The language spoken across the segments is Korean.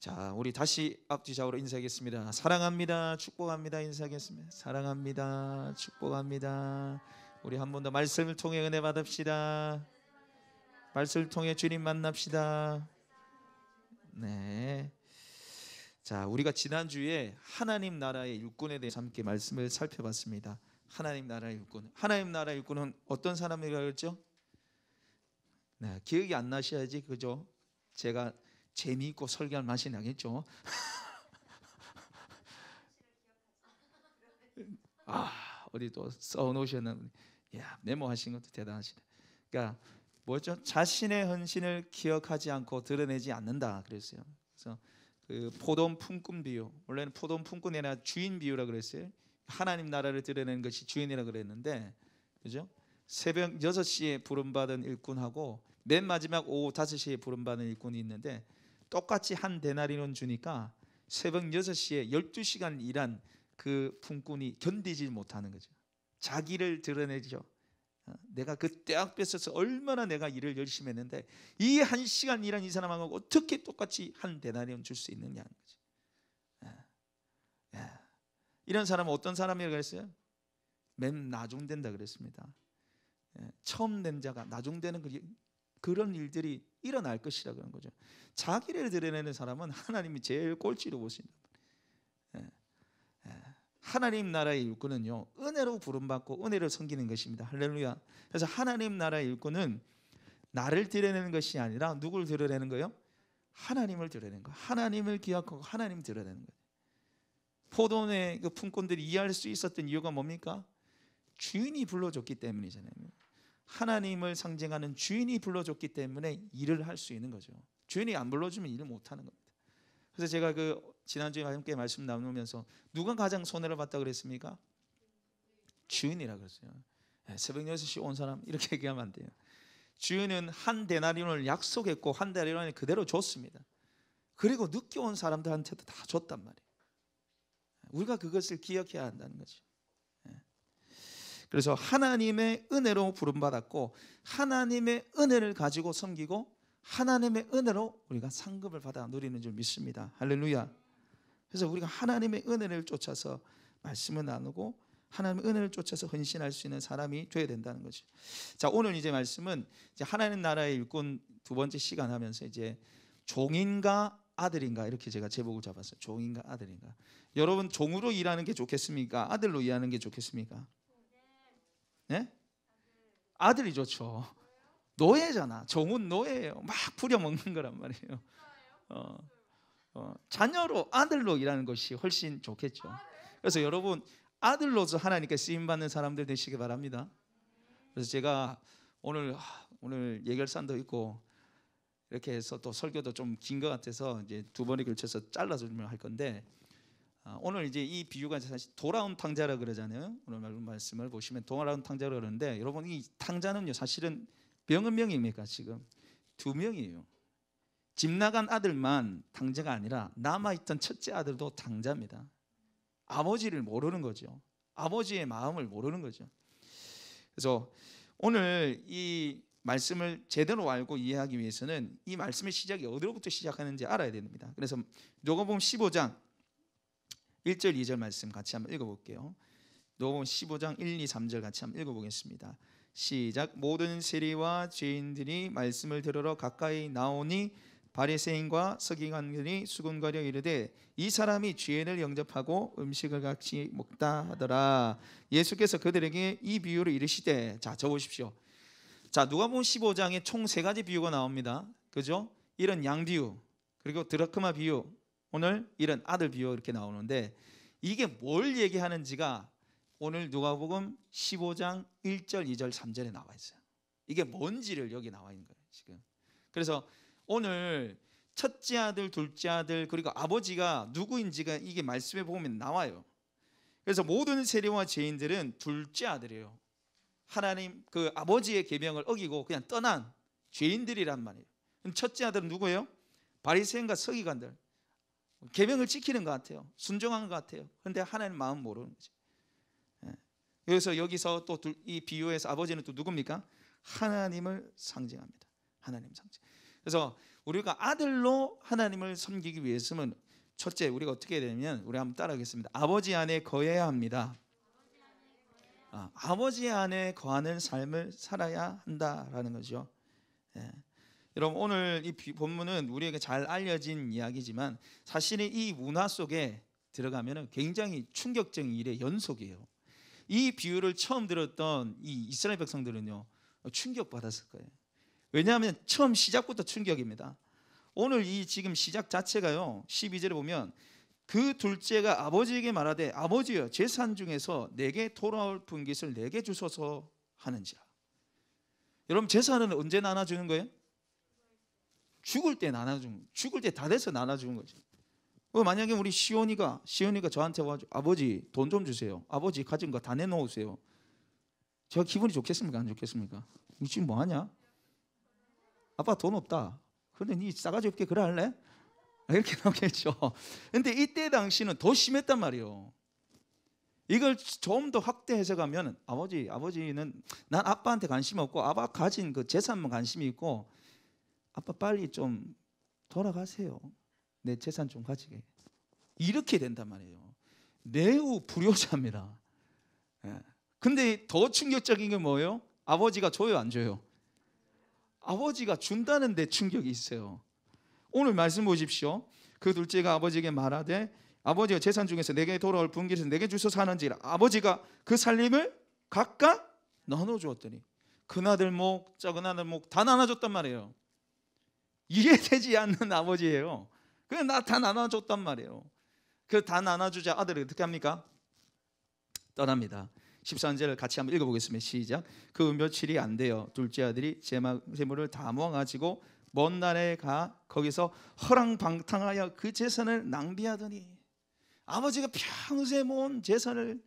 자, 우리 다시 앞뒤좌우로 인사하겠습니다. 사랑합니다. 축복합니다. 인사하겠습니다. 사랑합니다. 축복합니다. 우리 한 번 더 말씀을 통해 은혜 받읍시다. 말씀을 통해 주님 만납시다. 네. 자, 우리가 지난주에 하나님 나라의 일꾼에 대해서 함께 말씀을 살펴봤습니다. 하나님 나라의 일꾼. 하나님 나라의 일꾼은 어떤 사람이라고 했죠? 네, 기억이 안 나셔야지, 그죠? 제가 재미있고 설교할 맛이 나겠죠. 어디 또 써놓으셨는, 야, 메모하신 것도 대단하시네. 그러니까 뭐죠? 자신의 헌신을 기억하지 않고 드러내지 않는다 그랬어요. 그래서 그 포도원 품꾼 비유, 원래는 포도원 품꾼이 아니라 주인 비유라 그랬어요. 하나님 나라를 드러내는 것이 주인이라 그랬는데, 그죠? 새벽 6시에 부름받은 일꾼하고 맨 마지막 오후 5시에 부름받은 일꾼이 있는데, 똑같이 한 데나리온 주니까 새벽 6시에 12시간 일한 그 품꾼이 견디지 못하는 거죠. 자기를 드러내죠. 내가 그 떼학 뺏어서 얼마나 내가 일을 열심히 했는데 이 1시간 일한 이 사람하고 어떻게 똑같이 한 데나리온 줄 수 있느냐는 거죠. 이런 사람은 어떤 사람이라고 그랬어요? 맨 나중된다 그랬습니다. 처음 된 자가 나중되는 그런 일들이 일어날 것이라 그런 거죠. 자기를 드러내는 사람은 하나님이 제일 꼴찌로 보신다. 하나님 나라의 일꾼은요, 은혜로 부름받고 은혜로 섬기는 것입니다. 할렐루야. 그래서 하나님 나라의 일꾼은 나를 드러내는 것이 아니라 누굴 드러내는 거예요? 하나님을 드러내는 거. 하나님을 기억하고 하나님 드러내는 거예요. 포도원의 그 품꾼들이 이해할 수 있었던 이유가 뭡니까? 주인이 불러줬기 때문이잖아요. 하나님을 상징하는 주인이 불러줬기 때문에 일을 할 수 있는 거죠. 주인이 안 불러주면 일을 못하는 겁니다. 그래서 제가 그 지난주에 함께 말씀 나누면서 누가 가장 손해를 봤다 그랬습니까? 주인이라 그랬어요. 새벽 6시 온 사람 이렇게 얘기하면 안 돼요. 주인은 한 데나리온을 약속했고 한 데나리온을 그대로 줬습니다. 그리고 늦게 온 사람들한테도 다 줬단 말이에요. 우리가 그것을 기억해야 한다는 거죠. 그래서 하나님의 은혜로 부름받았고 하나님의 은혜를 가지고 섬기고 하나님의 은혜로 우리가 상급을 받아 누리는 줄 믿습니다. 할렐루야. 그래서 우리가 하나님의 은혜를 쫓아서 말씀을 나누고 하나님의 은혜를 쫓아서 헌신할 수 있는 사람이 되어야 된다는 거죠. 자, 오늘 이제 말씀은 이제 하나님 나라의 일꾼 두 번째 시간 하면서 이제 종인가 아들인가 이렇게 제가 제목을 잡았어요. 종인가 아들인가. 여러분, 종으로 일하는 게 좋겠습니까? 아들로 일하는 게 좋겠습니까? 네? 아들이 좋죠. 노예잖아. 종은 노예예요. 막 부려먹는 거란 말이에요. 자녀로 아들로 일하는 것이 훨씬 좋겠죠. 그래서 여러분, 아들로서 하나님께 쓰임받는 사람들 되시기 바랍니다. 그래서 제가 오늘 예결산도 있고 이렇게 해서 또 설교도 좀 긴 것 같아서 이제 두 번에 걸쳐서 잘라서 할 건데, 오늘 이제 이 비유가 사실 돌아온 탕자라 그러잖아요. 오늘 말씀을 보시면 돌아온 탕자라 그러는데, 여러분 이 탕자는요 사실은 명은 명입니까? 지금 2명이에요. 집 나간 아들만 탕자가 아니라 남아있던 첫째 아들도 탕자입니다. 아버지를 모르는 거죠. 아버지의 마음을 모르는 거죠. 그래서 오늘 이 말씀을 제대로 알고 이해하기 위해서는 이 말씀의 시작이 어디로부터 시작하는지 알아야 됩니다. 그래서 누가복음 15장 1절 2절 말씀 같이 한번 읽어볼게요. 누가복음 15장 1, 2, 3절 같이 한번 읽어보겠습니다. 시작. 모든 세리와 죄인들이 말씀을 들으러 가까이 나오니 바리새인과 서기관들이 수군거려 이르되 이 사람이 죄인을 영접하고 음식을 같이 먹다 하더라. 예수께서 그들에게 이 비유를 이르시되, 자, 적으십시오. 자, 누가복음 15장에 총 3가지 비유가 나옵니다. 그죠? 이런 양 비유, 그리고 드라크마 비유, 오늘 이런 아들 비유 이렇게 나오는데, 이게 뭘 얘기하는지가 오늘 누가복음 15장 1절, 2절, 3절에 나와 있어요. 이게 뭔지를 여기 나와 있는 거예요, 지금. 그래서 오늘 첫째 아들, 둘째 아들, 그리고 아버지가 누구인지가 이게 말씀에 보면 나와요. 그래서 모든 세리와 죄인들은 둘째 아들이에요. 하나님 그 아버지의 계명을 어기고 그냥 떠난 죄인들이란 말이에요. 첫째 아들은 누구예요? 바리새인과 서기관들. 계명을 지키는 것 같아요. 순종한 것 같아요. 그런데 하나님 마음 모르는 거죠. 그래서 여기서 또 이 비유에서 아버지는 또 누굽니까? 하나님을 상징합니다. 하나님 상징. 그래서 우리가 아들로 하나님을 섬기기 위해서는 첫째 우리가 어떻게 해야 되냐면 우리 한번 따라하겠습니다. 아버지 안에 거해야 합니다. 아버지 안에 거하는 삶을 살아야 한다라는 거죠. 예. 여러분 오늘 이 본문은 우리에게 잘 알려진 이야기지만 사실은 이 문화 속에 들어가면 굉장히 충격적인 일의 연속이에요. 이 비유를 처음 들었던 이 이스라엘 백성들은요 충격받았을 거예요. 왜냐하면 처음 시작부터 충격입니다. 오늘 이 지금 시작 자체가요 12절에 보면 그 둘째가 아버지에게 말하되 아버지여 재산 중에서 내게 돌아올 분깃을 내게 주소서 하는지라. 여러분 재산은 언제 나눠주는 거예요? 죽을 때 나눠주는, 죽을 때 다 돼서 나눠주는 거죠. 만약에 우리 시온이가 저한테 와가지고 아버지 돈 좀 주세요, 아버지 가진 거 다 내놓으세요. 제가 기분이 좋겠습니까 안 좋겠습니까? 이 지금 뭐하냐? 아빠 돈 없다. 근데 니 싸가지 없게 그래 할래? 이렇게 나오겠죠. 근데 이때 당시는 더 심했단 말이에요. 이걸 좀 더 확대 해석하면 아버지는 난 아빠한테 관심이 없고 아빠 가진 그 재산만 관심이 있고 아빠 빨리 좀 돌아가세요. 내 재산 좀 가지게. 이렇게 된단 말이에요. 매우 불효자입니다. 근데 더 충격적인 게 뭐예요? 아버지가 줘요 안 줘요? 아버지가 준다는데 충격이 있어요. 오늘 말씀 보십시오. 그 둘째가 아버지에게 말하되 아버지가 재산 중에서 내게 돌아올 분깃을 내게 주소서 하는지라. 아버지가 그 살림을 각각 나눠주었더니 큰아들 목 작은아들 목 다 나눠줬단 말이에요. 이해되지 않는 아버지예요. 그냥 다 나눠줬단 말이에요. 그 다 나눠주자 아들이 어떻게 합니까? 떠납니다. 13절을 같이 한번 읽어보겠습니다. 시작. 그 며칠이 안 돼요. 둘째 아들이 재물을 다 모아가지고 먼 나라에 가 거기서 허랑방탕하여 그 재산을 낭비하더니 아버지가 평소에 모은 재산을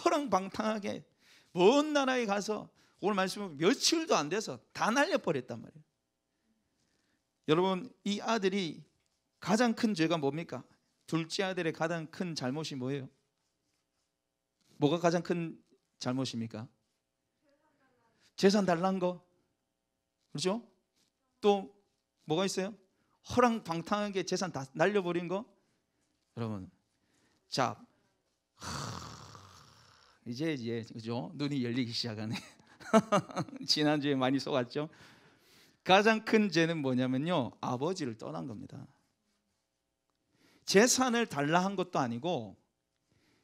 허랑방탕하게 먼 나라에 가서 오늘 말씀은 며칠도 안 돼서 다 날려버렸단 말이에요. 여러분 이 아들이 가장 큰 죄가 뭡니까? 둘째 아들의 가장 큰 잘못이 뭐예요? 뭐가 가장 큰 잘못입니까? 재산 달란 거, 그렇죠? 또 뭐가 있어요? 허랑방탕하게 재산 다 날려버린 거. 여러분, 자, 이제 그죠? 눈이 열리기 시작하네. 지난주에 많이 속았죠? 가장 큰 죄는 뭐냐면요, 아버지를 떠난 겁니다. 재산을 달라 한 것도 아니고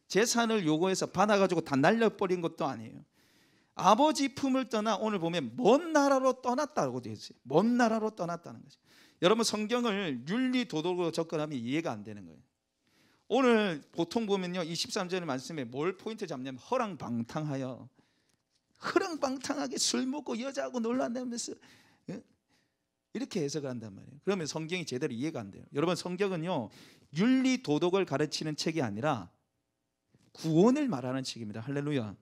재산을 요구해서 받아가지고 다 날려버린 것도 아니에요. 아버지 품을 떠나 오늘 보면 먼 나라로 떠났다고 되어 있어요. 먼 나라로 떠났다는 거죠. 여러분 성경을 윤리도덕으로 접근하면 이해가 안 되는 거예요. 오늘 보통 보면요, 이 13절의 말씀에 뭘 포인트 잡냐면 허랑방탕하여, 허랑방탕하게 술 먹고 여자하고 놀란다면서 이렇게 해석을 한단 말이에요. 그러면 성경이 제대로 이해가 안 돼요. 여러분 성경은요 윤리도덕을 가르치는 책이 아니라 구원을 말하는 책입니다. 할렐루야.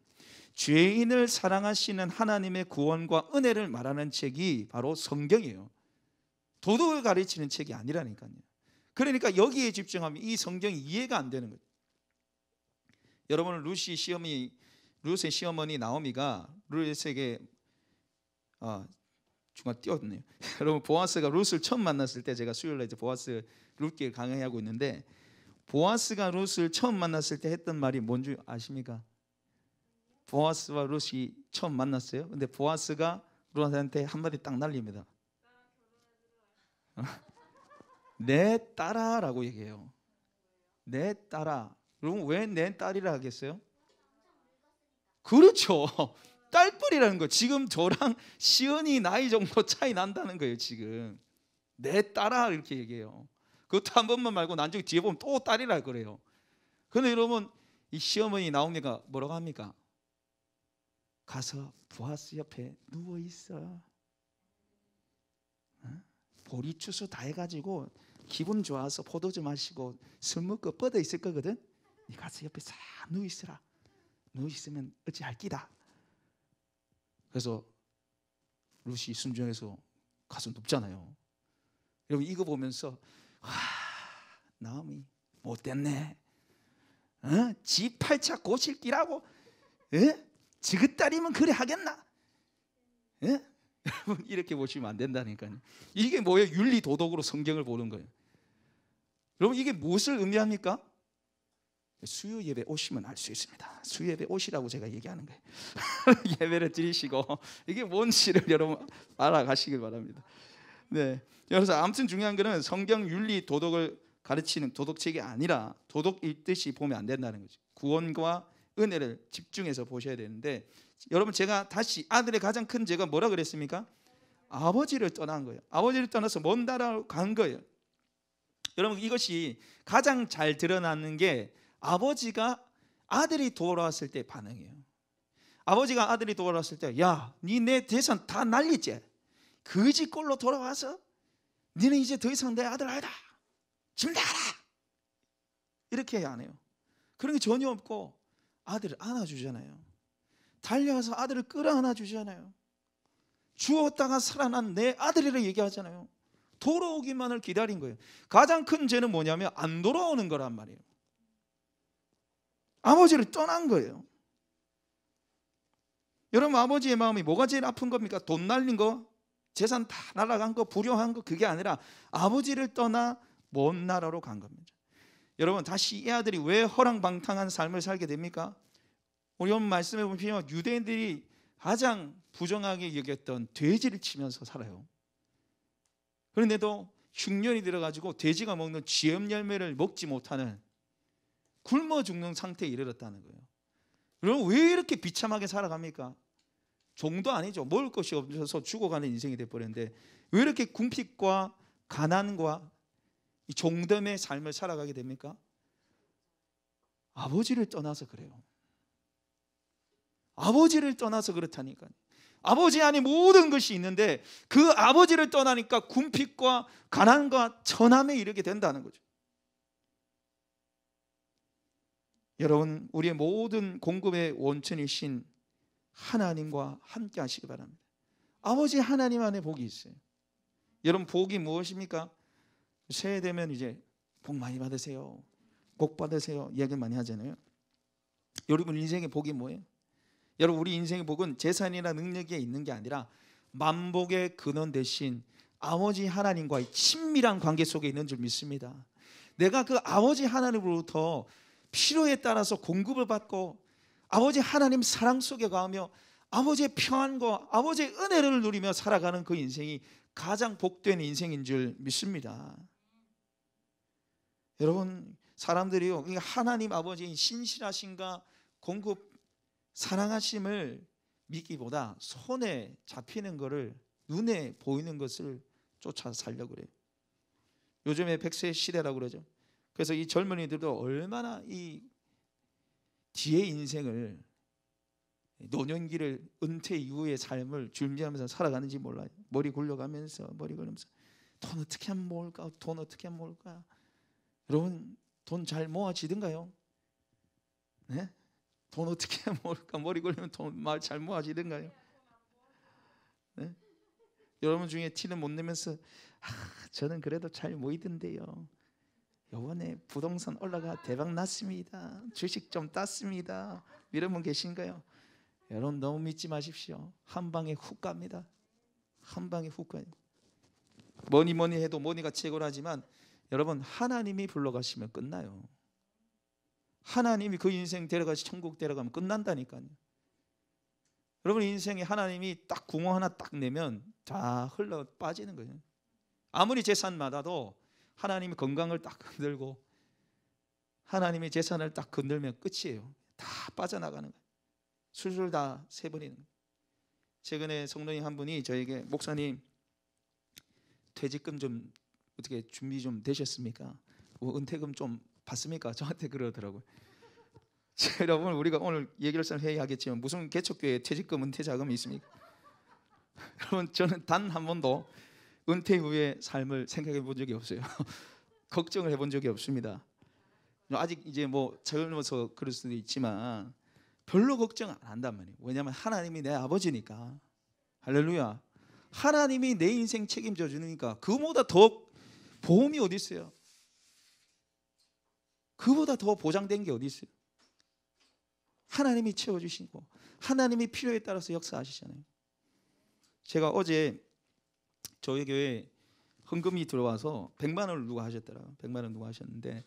죄인을 사랑하시는 하나님의 구원과 은혜를 말하는 책이 바로 성경이에요. 도덕을 가르치는 책이 아니라니까요. 그러니까 여기에 집중하면 이 성경이 이해가 안 되는 거예요. 여러분 룻의 시어머니 나오미가 룻에게 중간 띄웠네요. 여러분 보아스가 룻을 처음 만났을 때, 제가 수요일에 이제 보아스 룻길 강의하고 있는데 보아스가 룻을 처음 만났을 때 했던 말이 뭔지 아십니까? 보아스와 룻이 처음 만났어요. 근데 보아스가 룻한테 한마디 딱 날립니다. 내 딸아라고 얘기해요. 내 딸아. 그럼 왜 내 딸이라 하겠어요? 그렇죠. 딸뻘이라는 거. 지금 저랑 시은이 나이 정도 차이 난다는 거예요. 지금 내 딸아 이렇게 얘기해요. 그것도 한 번만 말고 나중에 뒤에 보면 또 딸이라 그래요. 그런데 여러분 이 시어머니 나오미가 뭐라고 합니까? 가서 보아스 옆에 누워 있어. 보리추수 다 해가지고 기분 좋아서 포도주 마시고 술 먹고 뻗어 있을 거거든. 네 가서 옆에 싹 누워 있으라. 누워 있으면 어찌할 끼다. 그래서 룻이 순종해서 가서 눕잖아요. 여러분 이거 보면서 와, 나오미 못됐네. 지 팔자 고칠 끼라고. 지그 딸이면 그래 하겠나? 여러분 이렇게 보시면 안 된다니까요. 이게 뭐예요? 윤리 도덕으로 성경을 보는 거예요. 여러분 이게 무엇을 의미합니까? 수요 예배 오시면 알 수 있습니다. 수요 예배 오시라고 제가 얘기하는 거예요. 예배를 드리시고 이게 뭔지를 여러분 알아가시길 바랍니다. 네. 그래서 아무튼 중요한 거는 성경 윤리 도덕을 가르치는 도덕책이 아니라 도덕 읽듯이 보면 안 된다는 거죠. 구원과 은혜를 집중해서 보셔야 되는데, 여러분 제가 다시 아들의 가장 큰 죄가 뭐라 그랬습니까? 아버지를 떠난 거예요. 아버지를 떠나서 먼 나라로 간 거예요. 여러분 이것이 가장 잘 드러나는 게 아버지가 아들이 돌아왔을 때 반응이에요. 아버지가 아들이 돌아왔을 때, 야, 니 내 재산 다 날리지? 거지 꼴로 돌아와서 니는 이제 더 이상 내 아들 아니다, 지금 나가라, 이렇게 안 해요. 그런 게 전혀 없고 아들을 안아주잖아요. 달려와서 아들을 끌어안아 주잖아요. 죽었다가 살아난 내 아들이라 얘기하잖아요. 돌아오기만을 기다린 거예요. 가장 큰 죄는 뭐냐면 안 돌아오는 거란 말이에요. 아버지를 떠난 거예요. 여러분 아버지의 마음이 뭐가 제일 아픈 겁니까? 돈 날린 거, 재산 다 날아간 거, 불효한 거, 그게 아니라 아버지를 떠나 먼 나라로 간 겁니다. 여러분 다시 이 아들이 왜 허랑방탕한 삶을 살게 됩니까? 우리 오늘 말씀해 보면 유대인들이 가장 부정하게 여겼던 돼지를 치면서 살아요. 그런데도 흉년이 들어가지고 돼지가 먹는 쥐염 열매를 먹지 못하는 굶어 죽는 상태에 이르렀다는 거예요. 여러분 왜 이렇게 비참하게 살아갑니까? 종도 아니죠. 먹을 것이 없어서 죽어가는 인생이 돼버렸는데 왜 이렇게 궁핍과 가난과 이 종됨의 삶을 살아가게 됩니까? 아버지를 떠나서 그래요. 아버지를 떠나서 그렇다니까요. 아버지 안에 모든 것이 있는데 그 아버지를 떠나니까 궁핍과 가난과 천함에 이르게 된다는 거죠. 여러분 우리의 모든 공급의 원천이신 하나님과 함께 하시기 바랍니다. 아버지 하나님 안에 복이 있어요. 여러분 복이 무엇입니까? 새해 되면 이제 복 많이 받으세요, 복 받으세요 이야기 많이 하잖아요. 여러분 인생의 복이 뭐예요? 여러분 우리 인생의 복은 재산이나 능력에 있는 게 아니라 만복의 근원 대신 아버지 하나님과의 친밀한 관계 속에 있는 줄 믿습니다. 내가 그 아버지 하나님으로부터 필요에 따라서 공급을 받고 아버지 하나님 사랑 속에 가며 아버지의 평안과 아버지의 은혜를 누리며 살아가는 그 인생이 가장 복된 인생인 줄 믿습니다. 여러분 사람들이요 하나님 아버지의 신실하심과 공급 사랑하심을 믿기보다 손에 잡히는 것을, 눈에 보이는 것을 쫓아 살려고 그래요. 요즘에 100세 시대라고 그러죠. 그래서 이 젊은이들도 얼마나 이 뒤의 인생을, 노년기를, 은퇴 이후의 삶을 준비하면서 살아가는지 몰라요. 머리 굴려가면서 돈 어떻게 하면 모을까? 돈 어떻게 하면 모을까? 여러분 돈 잘 모아지든가요? 네? 돈 어떻게 하면 모을까? 머리 굴리면 돈 잘 모아지든가요? 네? 여러분 중에 티는 못 내면서 저는 그래도 잘 모이던데요, 이번에 부동산 올라가 대박 났습니다, 주식 좀 땄습니다, 이런 분 계신가요? 여러분 너무 믿지 마십시오. 한 방에 훅 갑니다. 한 방에 훅 가요. 뭐니 해도 뭐니가 최고라지만 여러분 하나님이 불러가시면 끝나요. 하나님이 그 인생 데려가시 천국 데려가면 끝난다니까요. 여러분 인생에 하나님이 딱 구멍 하나 딱 내면 다 흘러 빠지는 거예요. 아무리 재산 많아도 하나님이 건강을 딱 건들고 하나님의 재산을 딱 건들면 끝이에요. 다 빠져나가는 거예요. 술술 다 새버리는 거예요. 최근에 성도님 한 분이 저에게 목사님 퇴직금 좀 어떻게 준비 좀 되셨습니까? 은퇴금 좀 받습니까? 저한테 그러더라고요. 여러분 우리가 오늘 예결선 회의하겠지만 무슨 개척교회에 퇴직금 은퇴 자금이 있습니까? 여러분 저는 단 한 번도 은퇴 후의 삶을 생각해 본 적이 없어요. 걱정을 해본 적이 없습니다. 아직 이제 뭐 젊어서 그럴 수도 있지만 별로 걱정 안 한단 말이에요. 왜냐하면 하나님이 내 아버지니까. 할렐루야. 하나님이 내 인생 책임져 주니까 그보다 더 보험이 어디 있어요? 그보다 더 보장된 게 어디 있어요? 하나님이 채워주시고 하나님이 필요에 따라서 역사하시잖아요. 제가 어제 저희 교회 헌금이 들어와서 100만 원을 누가 하셨더라고요. 100만 원 누가 하셨는데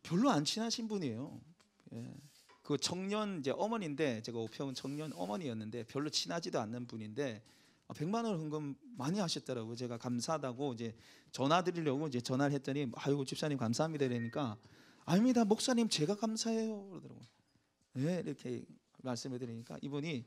별로 안 친하신 분이에요. 예. 그 청년 이제 어머니인데, 제가 우평 청년 어머니였는데 별로 친하지도 않는 분인데 100만 원 헌금 많이 하셨더라고요. 제가 감사하다고 이제 전화 드리려고 이제 전화를 했더니 아이고 집사님 감사합니다 이러니까 아닙니다 목사님 제가 감사해요 그러더라고요. 네, 이렇게 말씀해 드리니까 이분이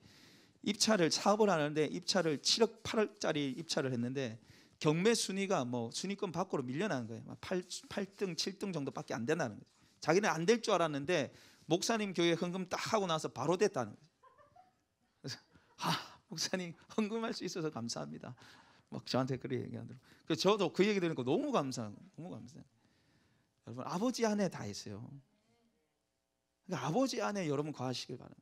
입차를 사업을 하는데 입차를 7억 8억짜리 입차를 했는데 경매 순위가 뭐 순위권 밖으로 밀려나는 거예요. 8등 7등 정도밖에 안 된다는 거예요. 자기는 안 될 줄 알았는데 목사님 교회 헌금 딱 하고 나서 바로 됐다는 거예요. 그래서 목사님 헌금할 수 있어서 감사합니다. 막 저한테 그렇게 얘기하더라고요. 그래서 저도 그 얘기 들으니까 너무 감사해요. 너무 감사해요. 여러분 아버지 안에 다 있어요. 그러니까 아버지 안에 여러분 거하시길 바랍니다.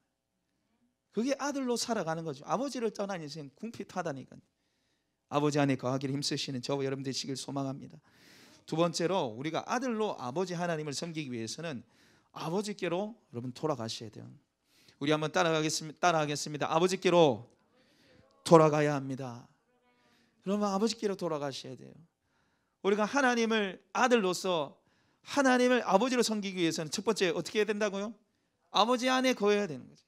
그게 아들로 살아가는 거죠. 아버지를 떠난 인생 궁핍하다니까요. 아버지 안에 거하기를 힘쓰시는 저와 여러분 되시길 소망합니다. 두 번째로 우리가 아들로 아버지 하나님을 섬기기 위해서는 아버지께로 여러분 돌아가셔야 돼요. 우리 한번 따라하겠습니다. 아버지께로 돌아가야 합니다. 그러면 아버지께로 돌아가셔야 돼요. 우리가 하나님을 아들로서 하나님을 아버지로 섬기기 위해서는 첫 번째 어떻게 해야 된다고요? 아버지 안에 거해야 되는 거죠.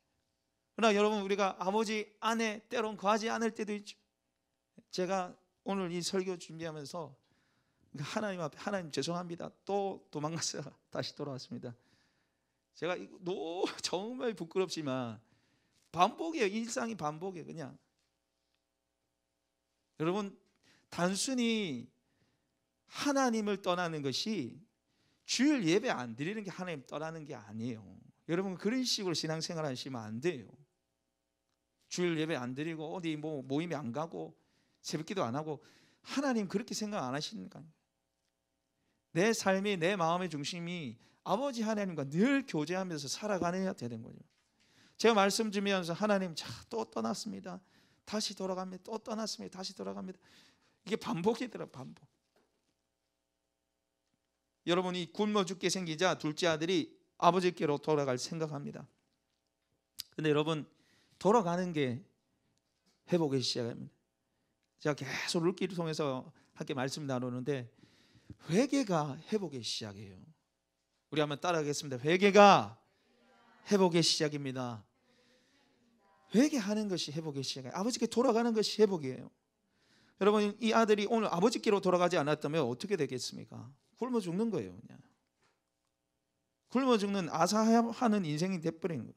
그러나 여러분 우리가 아버지 안에 때론 거하지 않을 때도 있죠. 제가 오늘 이 설교 준비하면서 하나님 앞에 하나님 죄송합니다. 또 도망갔어요. 다시 돌아왔습니다. 제가 정말 부끄럽지만 반복이에요. 일상이 반복이에요. 그냥 여러분 단순히 하나님을 떠나는 것이 주일 예배 안 드리는 게 하나님 떠나는 게 아니에요. 여러분 그런 식으로 신앙생활 하시면 안 돼요. 주일 예배 안 드리고 어디 뭐 모임에 안 가고 새벽기도 안 하고 하나님 그렇게 생각 안 하시니까 내 삶이 내 마음의 중심이 아버지 하나님과 늘 교제하면서 살아가야 되는 거죠. 제가 말씀 드리면서 하나님 또 떠났습니다. 다시 돌아갑니다. 또 떠났습니다. 다시 돌아갑니다. 이게 반복이더라고요. 반복. 여러분이 굶어 죽게 생기자 둘째 아들이 아버지께로 돌아갈 생각합니다. 근데 여러분 돌아가는 게 회복의 시작입니다. 제가 계속 룻기를 통해서 함께 말씀 나누는데 회개가 회복의 시작이에요. 우리 한번 따라하겠습니다. 회개가 회복의 시작입니다. 회개하는 것이 회복의 시작이에요. 아버지께 돌아가는 것이 회복이에요. 여러분 이 아들이 오늘 아버지께로 돌아가지 않았다면 어떻게 되겠습니까? 굶어 죽는 거예요. 그냥 굶어 죽는 아사하는 인생이 돼버리는 거예요.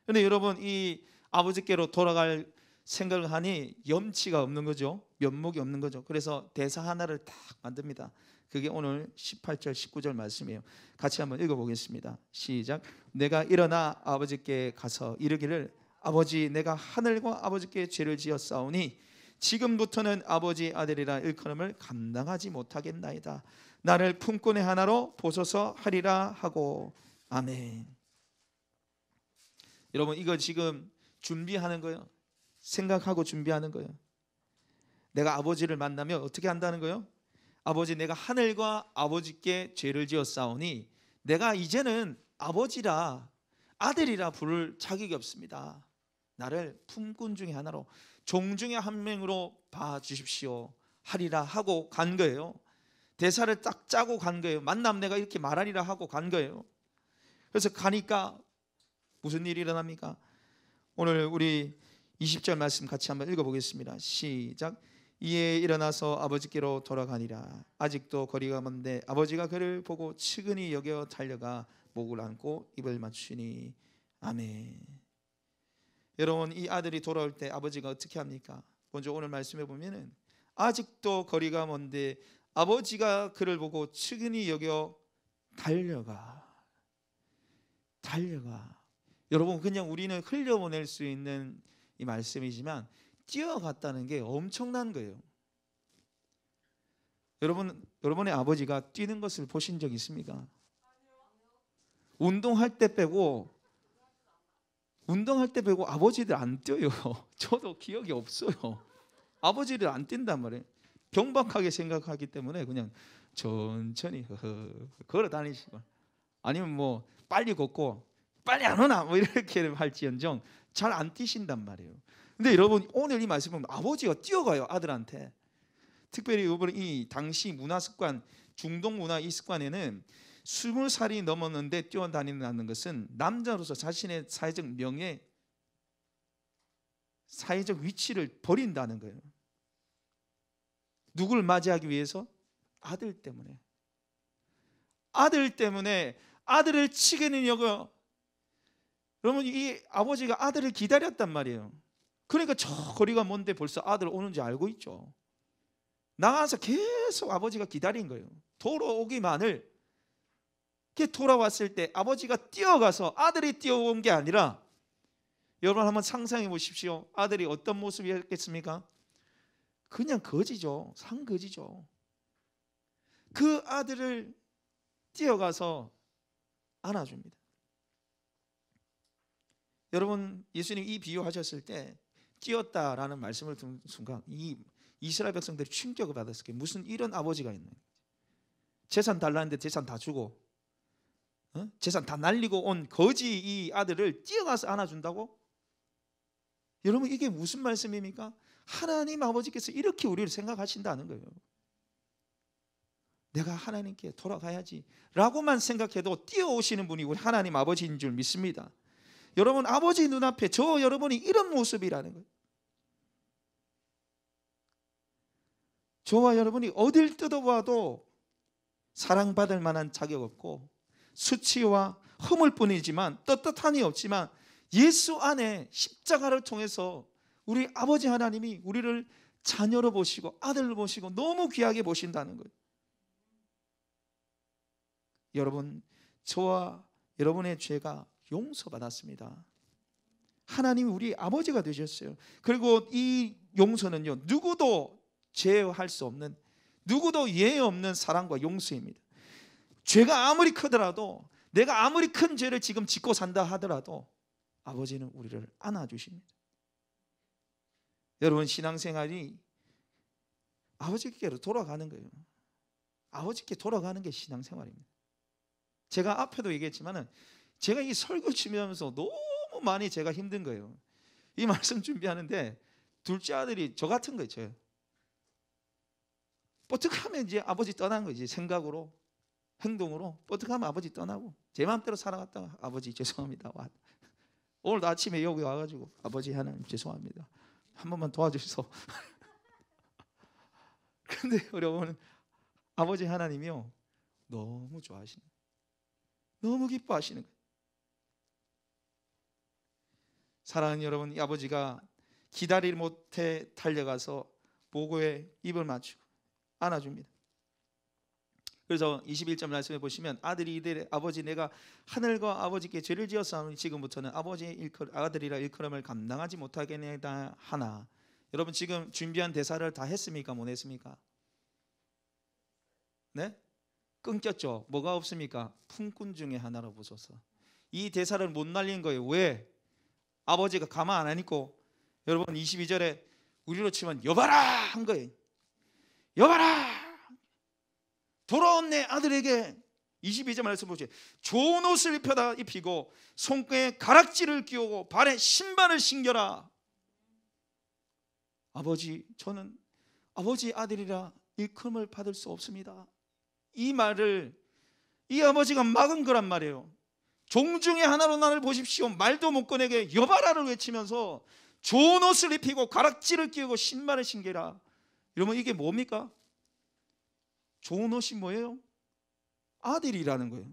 그런데 여러분 이 아버지께로 돌아갈 생각을 하니 염치가 없는 거죠. 면목이 없는 거죠. 그래서 대사 하나를 딱 만듭니다. 그게 오늘 18절 19절 말씀이에요. 같이 한번 읽어보겠습니다. 시작. 내가 일어나 아버지께 가서 이르기를 아버지 내가 하늘과 아버지께 죄를 지었사오니 지금부터는 아버지 아들이라 일컬음을 감당하지 못하겠나이다. 나를 품꾼의 하나로 보소서 하리라 하고 아멘. 여러분 이거 지금 준비하는 거예요. 생각하고 준비하는 거예요. 내가 아버지를 만나면 어떻게 한다는 거예요? 아버지 내가 하늘과 아버지께 죄를 지었사오니 내가 이제는 아버지라 아들이라 부를 자격이 없습니다. 나를 품꾼 중에 하나로 종 중에 한 명으로 봐주십시오 하리라 하고 간 거예요. 대사를 딱 짜고 간 거예요. 만남 내가 이렇게 말하리라 하고 간 거예요. 그래서 가니까 무슨 일이 일어납니까? 오늘 우리 20절 말씀 같이 한번 읽어보겠습니다. 시작. 이에 일어나서 아버지께로 돌아가니라. 아직도 거리가 먼데 아버지가 그를 보고 측은히 여겨 달려가 목을 안고 입을 맞추니 아멘. 여러분 이 아들이 돌아올 때 아버지가 어떻게 합니까? 먼저 오늘 말씀해 보면은 아직도 거리가 먼데 아버지가 그를 보고 측은히 여겨 달려가. 여러분 그냥 우리는 흘려보낼 수 있는 이 말씀이지만 뛰어갔다는 게 엄청난 거예요. 여러분의 아버지가 뛰는 것을 보신 적 있습니까? 운동할 때 빼고 아버지들 안 뛰어요. 저도 기억이 없어요. 아버지들 안 뛴단 말이에요. 경박하게 생각하기 때문에 그냥 천천히 걸어 다니시고 아니면 뭐 빨리 걷고 빨리 안 오나 뭐 이렇게 할지언정 잘 안 뛰신단 말이에요. 근데 여러분 오늘 이 말씀 보면 아버지가 뛰어가요, 아들한테. 특별히 이번에 이 당시 문화 습관, 중동 문화 이 습관에는 20살이 넘었는데 뛰어다닌다는 것은 남자로서 자신의 사회적 명예, 사회적 위치를 버린다는 거예요. 누굴 맞이하기 위해서? 아들 때문에. 아들 때문에 아들을 치게는 여겨. 그러면 이 아버지가 아들을 기다렸단 말이에요. 그러니까 저 거리가 먼데 벌써 아들 오는지 알고 있죠. 나가서 계속 아버지가 기다린 거예요. 돌아오기만을. 돌아왔을 때 아버지가 뛰어가서, 아들이 뛰어온 게 아니라, 여러분 한번 상상해 보십시오. 아들이 어떤 모습이었겠습니까? 그냥 거지죠. 상거지죠. 그 아들을 뛰어가서 안아줍니다. 여러분, 예수님 이 비유하셨을 때 뛰었다라는 말씀을 듣는 순간 이 이스라엘 백성들이 충격을 받았을 게, 무슨 이런 아버지가 있는 거지. 재산 달라는데 재산 다 주고, 재산 다 날리고 온 거지 이 아들을 뛰어가서 안아준다고? 여러분, 이게 무슨 말씀입니까? 하나님 아버지께서 이렇게 우리를 생각하신다는 거예요. 내가 하나님께 돌아가야지 라고만 생각해도 뛰어오시는 분이 우리 하나님 아버지인 줄 믿습니다. 여러분, 아버지 눈앞에 저 여러분이 이런 모습이라는 거예요. 저와 여러분이 어딜 뜯어봐도 사랑받을 만한 자격 없고 수치와 허물 뿐이지만, 떳떳함이 없지만, 예수 안에 십자가를 통해서 우리 아버지 하나님이 우리를 자녀로 보시고 아들로 보시고 너무 귀하게 보신다는 거예요. 여러분, 저와 여러분의 죄가 용서받았습니다. 하나님이 우리 아버지가 되셨어요. 그리고 이 용서는요, 누구도 제어할 수 없는, 누구도 예외 없는 사랑과 용서입니다. 죄가 아무리 크더라도, 내가 아무리 큰 죄를 지금 짓고 산다 하더라도 아버지는 우리를 안아주십니다. 여러분, 신앙생활이 아버지께로 돌아가는 거예요. 아버지께 돌아가는 게 신앙생활입니다. 제가 앞에도 얘기했지만은, 제가 이 설교 준비하면서 너무 많이 제가 힘든 거예요. 이 말씀 준비하는데 둘째 아들이 저 같은 거죠. 뽀득하면 이제 아버지 떠난 거지. 생각으로, 행동으로 뽀득하면 아버지 떠나고, 제 마음대로 살아갔다가 아버지 죄송합니다. 오늘도 아침에 여기 와가지고 아버지 하나님 죄송합니다. 한 번만 도와주셔서. 근데 여러분, 아버지 하나님이요, 너무 좋아하시는 거예요. 너무 기뻐하시는 거예요. 사랑하는 여러분, 이 아버지가 기다리지 못해 달려가서 보고에 입을 맞추고 안아줍니다. 그래서 21절 말씀해 보시면, 아들이 이르되 아버지, 내가 하늘과 아버지께 죄를 지었사오니 지금부터는 아버지의 아들이라 일컬음을 감당하지 못하겠나이다 하나. 여러분, 지금 준비한 대사를 다 했습니까? 못 했습니까? 네? 끊겼죠. 뭐가 없습니까? 품꾼 중에 하나로 보소서. 이 대사를 못 날린 거예요. 왜? 아버지가 가만 안 하니까. 여러분, 22절에 우리로 치면 여봐라 한 거예요. 여봐라, 돌아온 내 아들에게, 22절 말씀 보세요. 좋은 옷을 입히고 손등에 가락지를 끼우고 발에 신발을 신겨라. 아버지, 저는 아버지 아들이라 일컬음을 받을 수 없습니다. 이 말을 이 아버지가 막은 거란 말이에요. 종 중에 하나로 나를 보십시오. 말도 못 꺼내게 여봐라를 외치면서 좋은 옷을 입히고 가락지를 끼우고 신발을 신겨라. 여러분, 이게 뭡니까? 좋은 옷이 뭐예요? 아들이라는 거예요.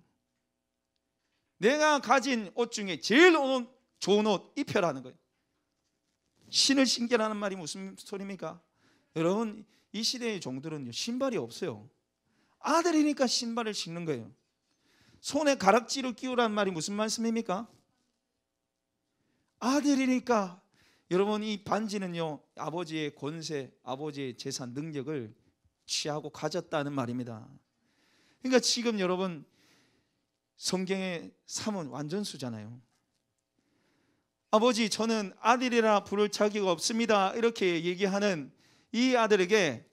내가 가진 옷 중에 제일 좋은 옷 입혀라는 거예요. 신을 신겨라는 말이 무슨 소리입니까? 여러분, 이 시대의 종들은요, 신발이 없어요. 아들이니까 신발을 신는 거예요. 손에 가락지를 끼우라는 말이 무슨 말씀입니까? 아들이니까. 여러분, 이 반지는요, 아버지의 권세, 아버지의 재산, 능력을 취하고 가졌다는 말입니다. 그러니까 지금 여러분, 성경의 삶은 완전수잖아요. 아버지, 저는 아들이라 부를 자격 없습니다, 이렇게 얘기하는 이 아들에게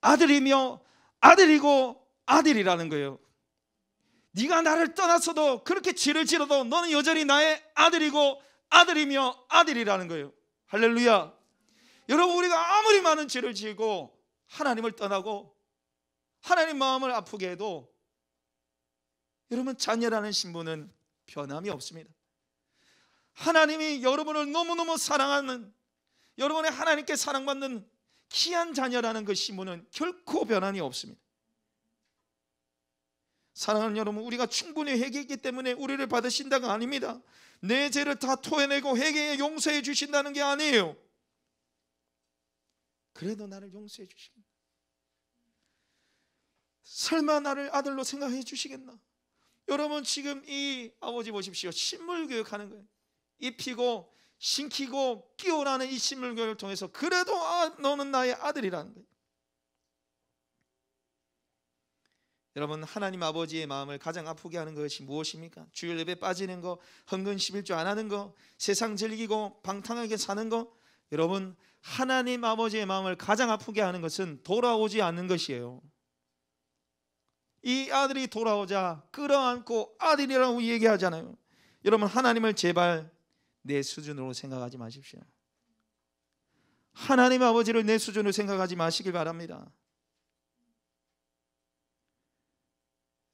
아들이며 아들이고 아들이라는 거예요. 네가 나를 떠났어도, 그렇게 죄를 지어도 너는 여전히 나의 아들이고 아들이며 아들이라는 거예요. 할렐루야. 여러분, 우리가 아무리 많은 죄를 지고 하나님을 떠나고 하나님 마음을 아프게 해도 여러분, 자녀라는 신분은 변함이 없습니다. 하나님이 여러분을 너무너무 사랑하는, 여러분의 하나님께 사랑받는 귀한 자녀라는 그 신분은 결코 변함이 없습니다. 사랑하는 여러분, 우리가 충분히 회개했기 때문에 우리를 받으신다가 아닙니다. 내 죄를 다 토해내고 회개에 용서해 주신다는 게 아니에요. 그래도 나를 용서해 주시겠나? 설마 나를 아들로 생각해 주시겠나? 여러분, 지금 이 아버지 보십시오. 신물교육하는 거예요. 입히고 신키고 끼워라는 이 신물교육을 통해서 그래도 너는 나의 아들이라는 거예요. 여러분, 하나님 아버지의 마음을 가장 아프게 하는 것이 무엇입니까? 주일 예배 빠지는 거, 헌금 11조 안 하는 거, 세상 즐기고 방탕하게 사는 거. 여러분, 하나님 아버지의 마음을 가장 아프게 하는 것은 돌아오지 않는 것이에요. 이 아들이 돌아오자 끌어안고 아들이라고 얘기하잖아요. 여러분, 하나님을 제발 내 수준으로 생각하지 마십시오. 하나님 아버지를 내 수준으로 생각하지 마시길 바랍니다.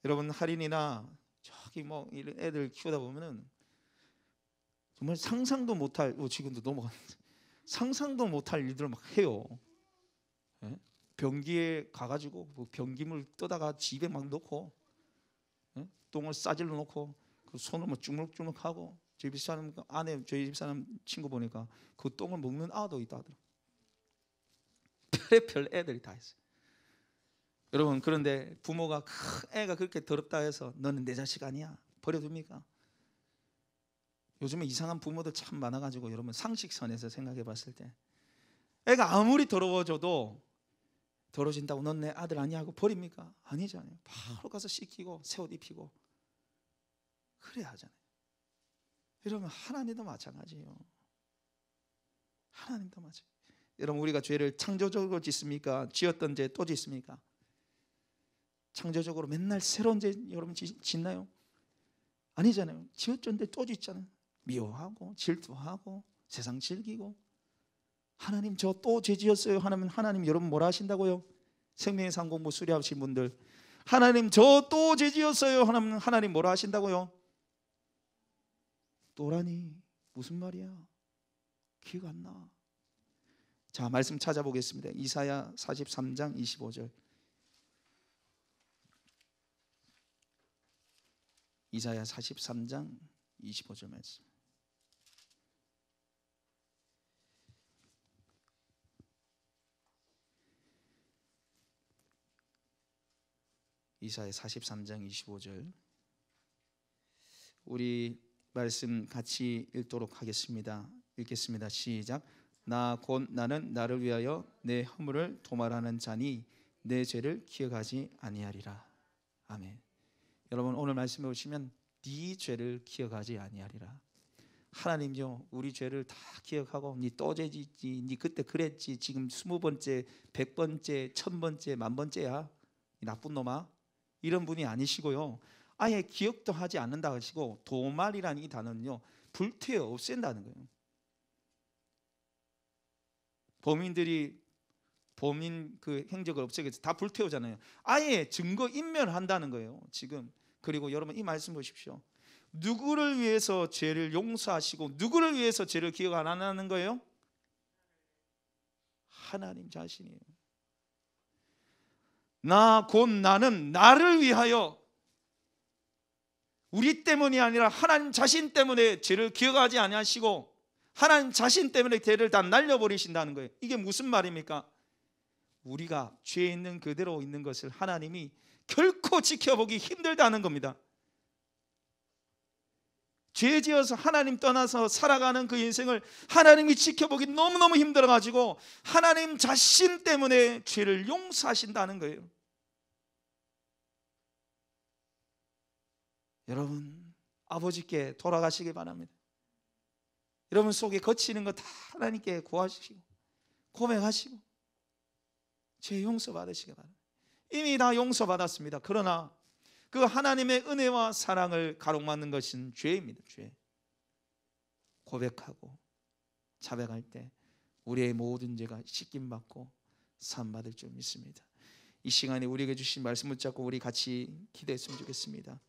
여러분, 할인이나 저기 뭐 이런 애들 키우다 보면은 정말 상상도 못할, 지금도 넘어갔는데 상상도 못할 일들을 막 해요. 예? 변기에 가가지고 뭐 변기물 떠다가 집에 막 넣고, 예? 똥을 싸질러 놓고 그 손을 뭐 주물주물하고, 저희 집사람 아내, 저희 집사람 친구 보니까 그 똥을 먹는 아도 있다 하더라고요. 별의별 애들이 다 있어요. 여러분, 그런데 부모가 애가 그렇게 더럽다 해서 너는 내 자식 아니야 버려둡니까? 요즘에 이상한 부모들 참 많아가지고, 여러분 상식선에서 생각해 봤을 때 애가 아무리 더러워져도 더러워진다고 넌 내 아들 아니야 하고 버립니까? 아니잖아요. 바로 가서 씻기고 새 옷 입히고 그래야 하잖아요. 여러분, 하나님도 마찬가지예요. 하나님도 마찬가지. 여러분, 우리가 죄를 창조적으로 짓습니까? 지었던 죄 또 짓습니까? 창조적으로 맨날 새로운 죄 여러분 짓나요? 아니잖아요. 지었던데 또 짓잖아요. 미워하고 질투하고 세상 즐기고. 하나님, 저 또 죄 지었어요 하면 하나님 여러분 뭐라 하신다고요? 생명의 상 공부 수리하신 분들, 하나님 저 또 죄 지었어요 하면 하나님 뭐라 하신다고요? 또라니 무슨 말이야? 기억 안 나. 자, 말씀 찾아보겠습니다. 이사야 43장 25절. 이사야 43장 25절 말씀. 이사야 43장 25절. 우리 말씀 같이 읽도록 하겠습니다. 읽겠습니다. 시작. 나 곧 나는 나를 위하여 내 허물을 도말하는 자니 내 죄를 기억하지 아니하리라. 아멘. 여러분, 오늘 말씀해 보시면 네 죄를 기억하지 아니하리라. 하나님요, 우리 죄를 다 기억하고 네 또 죄짓지, 네 그때 그랬지, 지금 20번째, 100번째, 1000번째, 만번째야 이 나쁜 놈아, 이런 분이 아니시고요, 아예 기억도 하지 않는다 하시고, 도말이라는 이 단어는요 불태워 없앤다는 거예요. 범인 그 행적을 없애기 위해서 다 불태우잖아요. 아예 증거 인멸한다는 거예요 지금. 그리고 여러분, 이 말씀 보십시오. 누구를 위해서 죄를 용서하시고 누구를 위해서 죄를 기억 안 하는 거예요? 하나님 자신이에요. 나 곧 나는 나를 위하여, 우리 때문이 아니라 하나님 자신 때문에 죄를 기억하지 아니하시고 하나님 자신 때문에 죄를 다 날려버리신다는 거예요. 이게 무슨 말입니까? 우리가 죄 있는 그대로 있는 것을 하나님이 결코 지켜보기 힘들다는 겁니다. 죄 지어서 하나님 떠나서 살아가는 그 인생을 하나님이 지켜보기 너무너무 힘들어가지고 하나님 자신 때문에 죄를 용서하신다는 거예요. 여러분, 아버지께 돌아가시기 바랍니다. 여러분 속에 거치는 거 다 하나님께 구하시고 고백하시고 죄 용서 받으시기 바랍니다. 이미 다 용서받았습니다. 그러나 그 하나님의 은혜와 사랑을 가로막는 것은 죄입니다. 죄. 고백하고 자백할 때 우리의 모든 죄가 씻김받고 사함받을 줄 믿습니다. 이 시간에 우리에게 주신 말씀 붙잡고 우리 같이 기도했으면 좋겠습니다.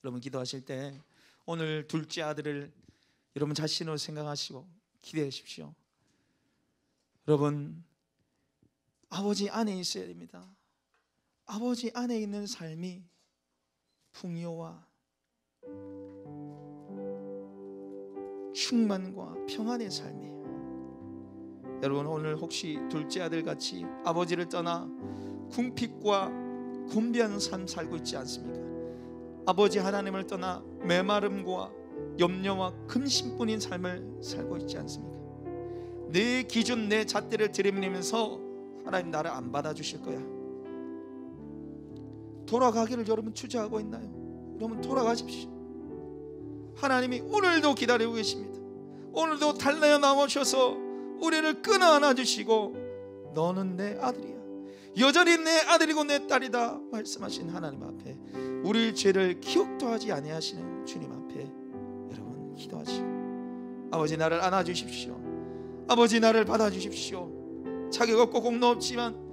여러분 기도하실 때 오늘 둘째 아들을 여러분 자신으로 생각하시고 기도하십시오. 여러분 아버지 안에 있어야 됩니다. 아버지 안에 있는 삶이 풍요와 충만과 평안의 삶이에요. 여러분 오늘 혹시 둘째 아들 같이 아버지를 떠나 궁핍과 곤비한 삶 살고 있지 않습니까? 아버지 하나님을 떠나 메마름과 염려와 근심뿐인 삶을 살고 있지 않습니까? 내 기준 내 잣대를 들이밀면서 하나님 나를 안 받아주실 거야. 돌아가기를 여러분 주저하고 있나요? 여러분 돌아가십시오. 하나님이 오늘도 기다리고 계십니다. 오늘도 달려 나오셔서 우리를 끊어 안아주시고 너는 내 아들이야, 여전히 내 아들이고 내 딸이다 말씀하신 하나님 앞에 우리의 죄를 기억도 하지 아니하시는 주님 앞에 여러분 기도하시오. 아버지 나를 안아주십시오. 아버지 나를 받아주십시오. 자격 없고 공로 없지만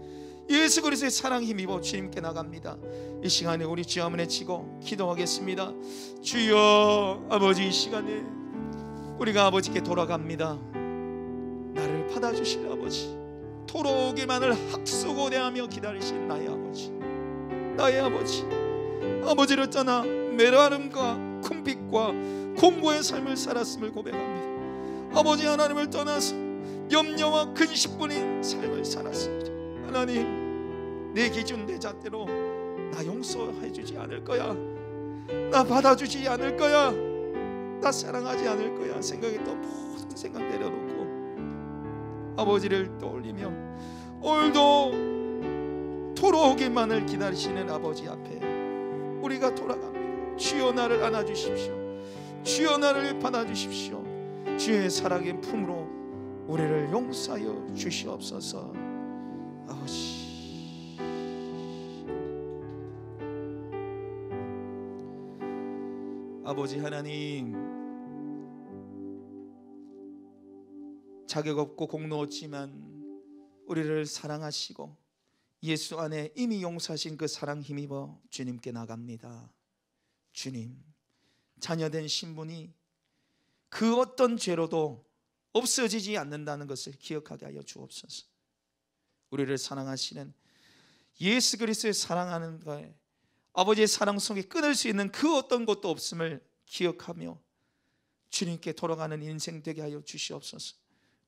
예수 그리스도의 사랑 힘입어 주님께 나갑니다. 이 시간에 우리 주 한번에 치고 기도하겠습니다. 주여, 아버지 이 시간에 우리가 아버지께 돌아갑니다. 나를 받아주실 아버지, 돌아오기만을 학수고대하며 기다리신 나의 아버지, 나의 아버지, 아버지를 떠나 메마름과 궁핍과 공고의 삶을 살았음을 고백합니다. 아버지 하나님을 떠나서 염려와 근심뿐인 삶을 살았습니다. 하나님 내 기준 내 잣대로 나 용서해 주지 않을 거야, 나 받아주지 않을 거야, 나 사랑하지 않을 거야 생각했던 모든 생각 내려놓고 아버지를 떠올리며 오늘도 돌아오기만을 기다리시는 아버지 앞에 우리가 돌아갑니다. 주여 나를 안아주십시오. 주여 나를 받아주십시오. 주의 사랑의 품으로 우리를 용서하여 주시옵소서. 아버지 아버지 하나님, 자격 없고 공로 없지만 우리를 사랑하시고 예수 안에 이미 용서하신 그 사랑 힘입어 주님께 나갑니다. 주님, 자녀된 신분이 그 어떤 죄로도 없어지지 않는다는 것을 기억하게 하여 주옵소서. 우리를 사랑하시는 예수 그리스도의 사랑하는 거에 아버지의 사랑 속에 끊을 수 있는 그 어떤 것도 없음을 기억하며 주님께 돌아가는 인생 되게 하여 주시옵소서.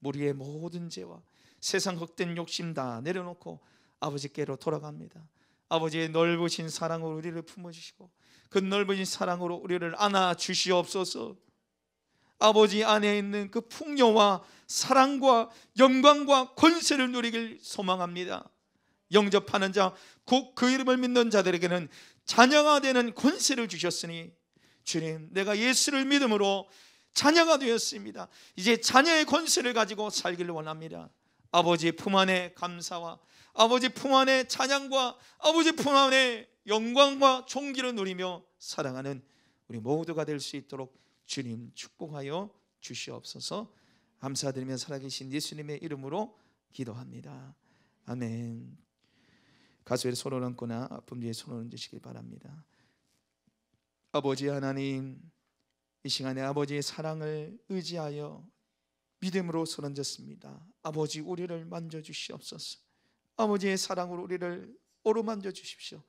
우리의 모든 죄와 세상 헛된 욕심 다 내려놓고 아버지께로 돌아갑니다. 아버지의 넓으신 사랑으로 우리를 품어주시고 그 넓으신 사랑으로 우리를 안아주시옵소서. 아버지 안에 있는 그 풍요와 사랑과 영광과 권세를 누리길 소망합니다. 영접하는 자, 곧 그 이름을 믿는 자들에게는 자녀가 되는 권세를 주셨으니 주님, 내가 예수를 믿음으로 자녀가 되었습니다. 이제 자녀의 권세를 가지고 살기를 원합니다. 아버지 품 안에 감사와 아버지 품 안에 찬양과 아버지 품 안에 영광과 존귀를 누리며 사랑하는 우리 모두가 될 수 있도록 주님 축복하여 주시옵소서. 감사드리며 살아계신 예수님의 이름으로 기도합니다. 아멘. 가슴에 손을 얹거나 아픔 뒤에 손을 얹으시기 바랍니다. 아버지 하나님, 이 시간에 아버지의 사랑을 의지하여 믿음으로 손 얹었습니다. 아버지 우리를 만져주시옵소서. 아버지의 사랑으로 우리를 어루만져 주십시오.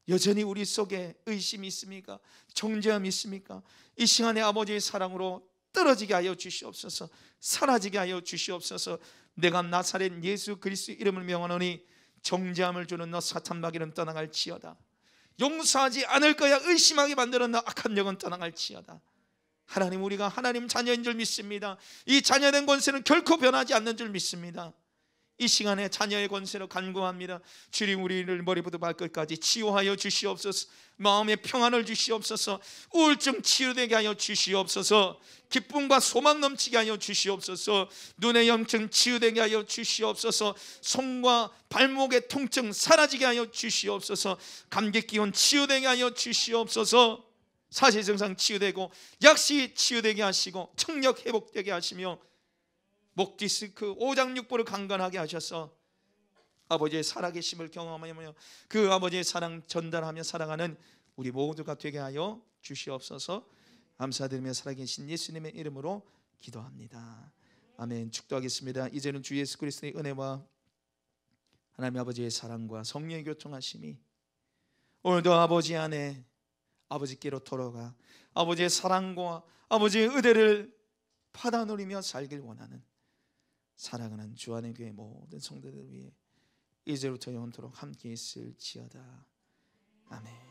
여전히 우리 속에 의심이 있습니까? 정죄함이 있습니까? 이 시간에 아버지의 사랑으로 떨어지게 하여 주시옵소서. 사라지게 하여 주시옵소서. 내가 나사렛 예수 그리스도 이름을 명하노니 정죄함을 주는 너 사탄 마귀는 떠나갈지어다. 용서하지 않을 거야 의심하게 만드는 너 악한 영은 떠나갈지어다. 하나님, 우리가 하나님 자녀인 줄 믿습니다. 이 자녀된 권세는 결코 변하지 않는 줄 믿습니다. 이 시간에 자녀의 권세로 간구합니다. 주님, 우리를 머리부터 발끝까지 치유하여 주시옵소서. 마음의 평안을 주시옵소서. 우울증 치유되게 하여 주시옵소서. 기쁨과 소망 넘치게 하여 주시옵소서. 눈의 염증 치유되게 하여 주시옵소서. 손과 발목의 통증 사라지게 하여 주시옵소서. 감기 기운 치유되게 하여 주시옵소서. 사시 증상 치유되고 약시 치유되게 하시고 청력 회복되게 하시며 목 디스크 오장육부를 강건하게 하셔서 아버지의 살아계심을 경험하며 그 아버지의 사랑 전달하며 살아가는 우리 모두가 되게 하여 주시옵소서. 감사드리며 살아계신 예수님의 이름으로 기도합니다. 아멘. 축도하겠습니다. 이제는 주 예수 그리스도의 은혜와 하나님 아버지의 사랑과 성령의 교통하심이 오늘도 아버지 안에 아버지께로 돌아가 아버지의 사랑과 아버지의 의대를 받아 누리며 살길 원하는 사랑하는 주 안의 교회 모든 성도들 위해 이제부터 영원토록 함께 있을지어다. 아멘.